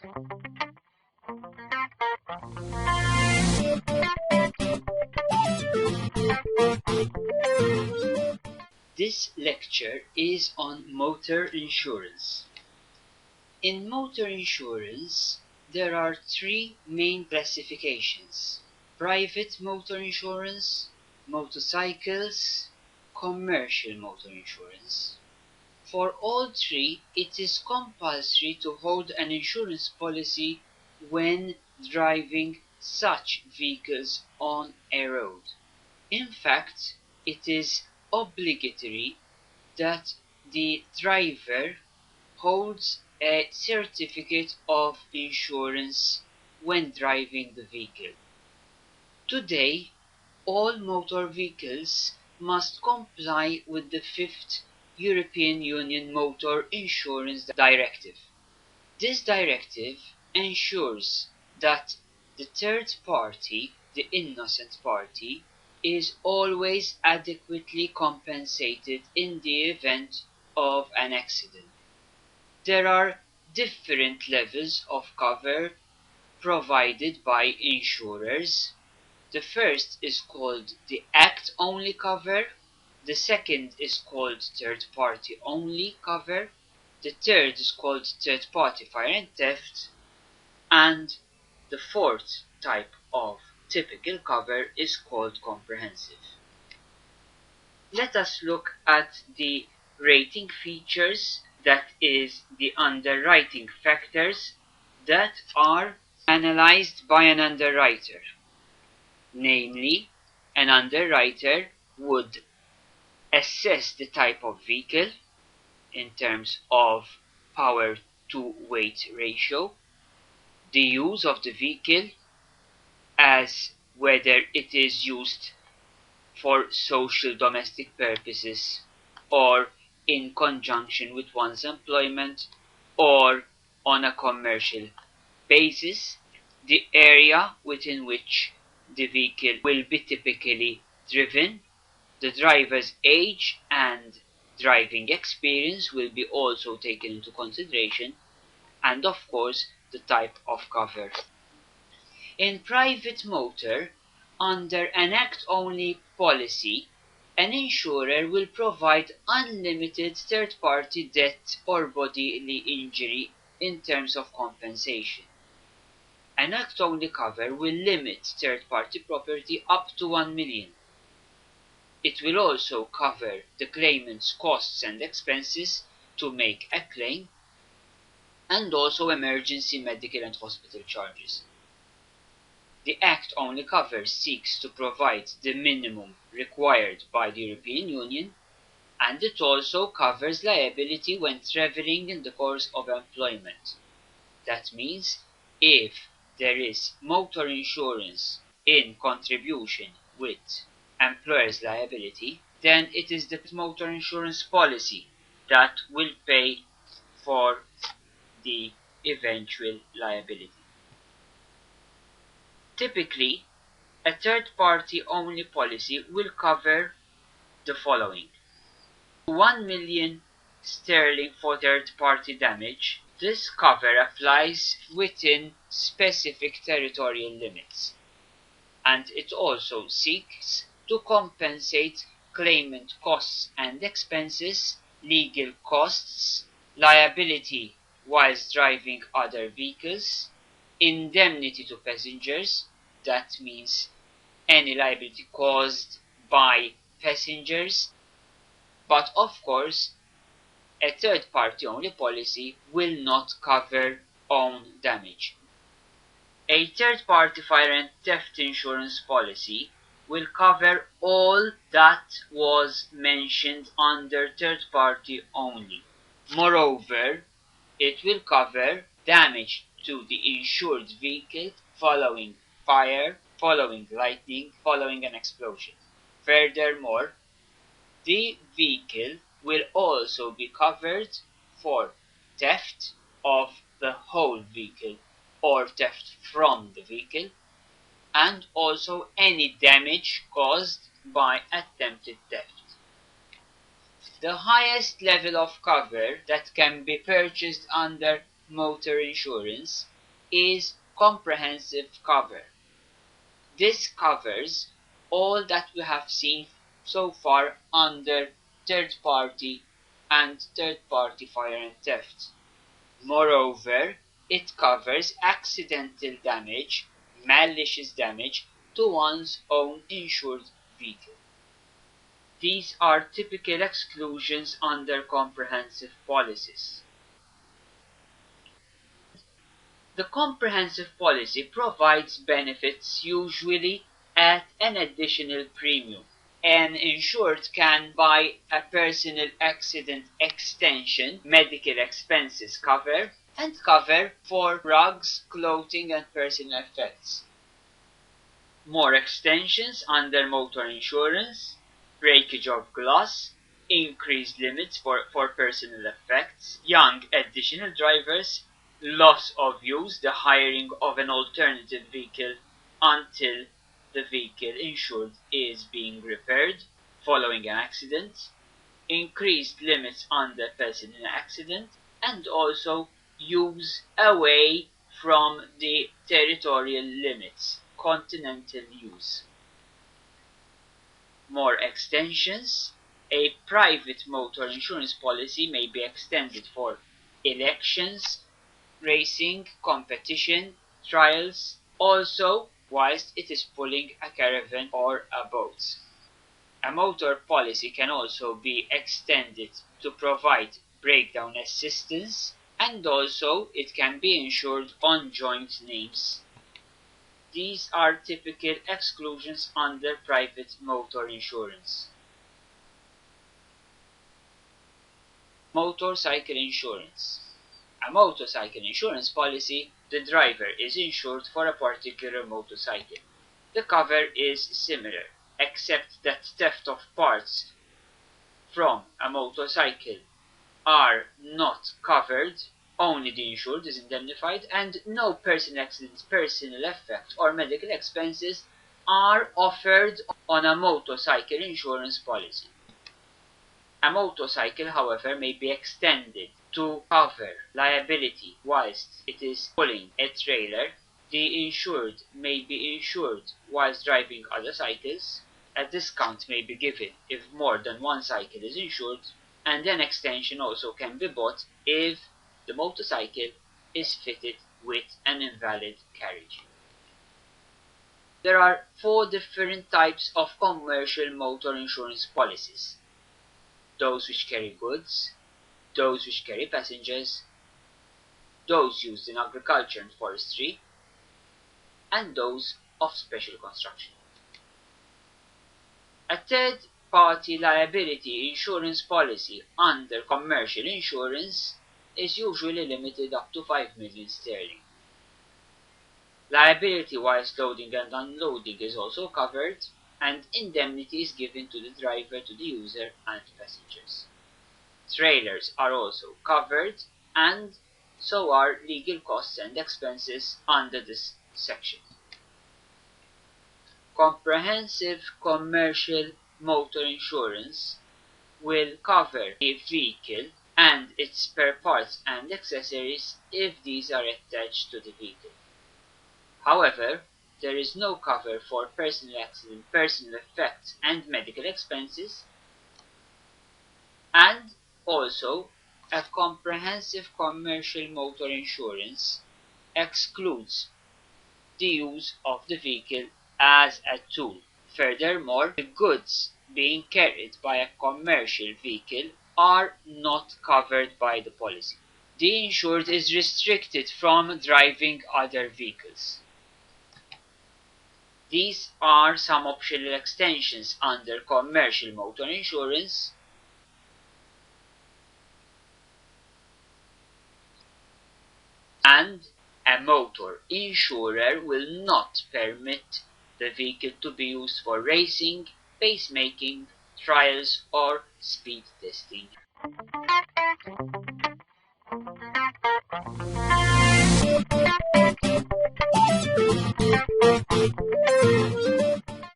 This lecture is on motor insurance. In motor insurance, there are three main classifications: private motor insurance, motorcycles, commercial motor insurance. For all three, it is compulsory to hold an insurance policy when driving such vehicles on a road. In fact, it is obligatory that the driver holds a certificate of insurance when driving the vehicle. Today, all motor vehicles must comply with the 5th European Union Motor Insurance Directive. This directive ensures that the third party, the innocent party, is always adequately compensated in the event of an accident. There are different levels of cover provided by insurers. The first is called the Act-only cover, the second is called third-party only cover, the third is called third-party fire and theft, and the fourth type of typical cover is called comprehensive. Let us look at the rating features, that is, the underwriting factors that are analyzed by an underwriter. Namely, an underwriter would assess the type of vehicle in terms of power to weight ratio, the use of the vehicle, as whether it is used for social domestic purposes or in conjunction with one's employment or on a commercial basis, the area within which the vehicle will be typically driven, the driver's age and driving experience will be also taken into consideration, and of course the type of cover. In private motor, under an Act-only policy, an insurer will provide unlimited third-party death or bodily injury in terms of compensation. An Act-only cover will limit third-party property up to 1 million. It will also cover the claimant's costs and expenses to make a claim, and also emergency medical and hospital charges. The Act-only cover seeks to provide the minimum required by the European Union, and it also covers liability when travelling in the course of employment. That means if there is motor insurance in contribution with employer's liability, then it is the motor insurance policy that will pay for the eventual liability. Typically, a third-party only policy will cover the following: 1 million sterling for third-party damage. This cover applies within specific territorial limits, and it also seeks to compensate claimant costs and expenses, legal costs, liability whilst driving other vehicles, indemnity to passengers, that means any liability caused by passengers, but of course a third-party only policy will not cover own damage. A third-party fire and theft insurance policy will cover all that was mentioned under third-party only. Moreover, it will cover damage to the insured vehicle following fire, following lightning, following an explosion. Furthermore, the vehicle will also be covered for theft of the whole vehicle or theft from the vehicle, and also any damage caused by attempted theft. The highest level of cover that can be purchased under motor insurance is comprehensive cover. This covers all that we have seen so far under third-party and third-party fire and theft. Moreover, it covers accidental damage, malicious damage to one's own insured vehicle. These are typical exclusions under comprehensive policies. The comprehensive policy provides benefits usually at an additional premium. An insured can buy a personal accident extension, medical expenses cover, and cover for rugs, clothing and personal effects. More extensions under motor insurance, breakage of glass, increased limits for personal effects, young additional drivers, loss of use, the hiring of an alternative vehicle until the vehicle insured is being repaired following an accident, increased limits under personal accident, and also use away from the territorial limits, continental use. More extensions. A private motor insurance policy may be extended for elections, racing, competition, trials, also whilst it is pulling a caravan or a boat. A motor policy can also be extended to provide breakdown assistance, and also it can be insured on joint names. These are typical exclusions under private motor insurance. Motorcycle insurance. A motorcycle insurance policy, the driver is insured for a particular motorcycle. The cover is similar, except that theft of parts from a motorcycle are not covered, only the insured is indemnified, and no personal accidents, personal effect or medical expenses are offered on a motorcycle insurance policy. A motorcycle, however, may be extended to cover liability whilst it is pulling a trailer. The insured may be insured whilst driving other cycles. A discount may be given if more than one cycle is insured, and an extension also can be bought if the motorcycle is fitted with an invalid carriage. There are 4 different types of commercial motor insurance policies: those which carry goods, those which carry passengers, those used in agriculture and forestry, and those of special construction. A third-party liability insurance policy under commercial insurance is usually limited up to 5 million sterling. Liability whilst loading and unloading is also covered, and indemnity is given to the driver, to the user, and passengers. Trailers are also covered, and so are legal costs and expenses under this section. Comprehensive commercial motor insurance will cover a vehicle and its spare parts and accessories if these are attached to the vehicle. However, there is no cover for personal accident, personal effects and medical expenses, and also a comprehensive commercial motor insurance excludes the use of the vehicle as a tool. Furthermore, the goods being carried by a commercial vehicle are not covered by the policy. The insured is restricted from driving other vehicles. These are some optional extensions under commercial motor insurance. And a motor insurer will not permit the vehicle to be used for racing, pacemaking, trials or speed testing.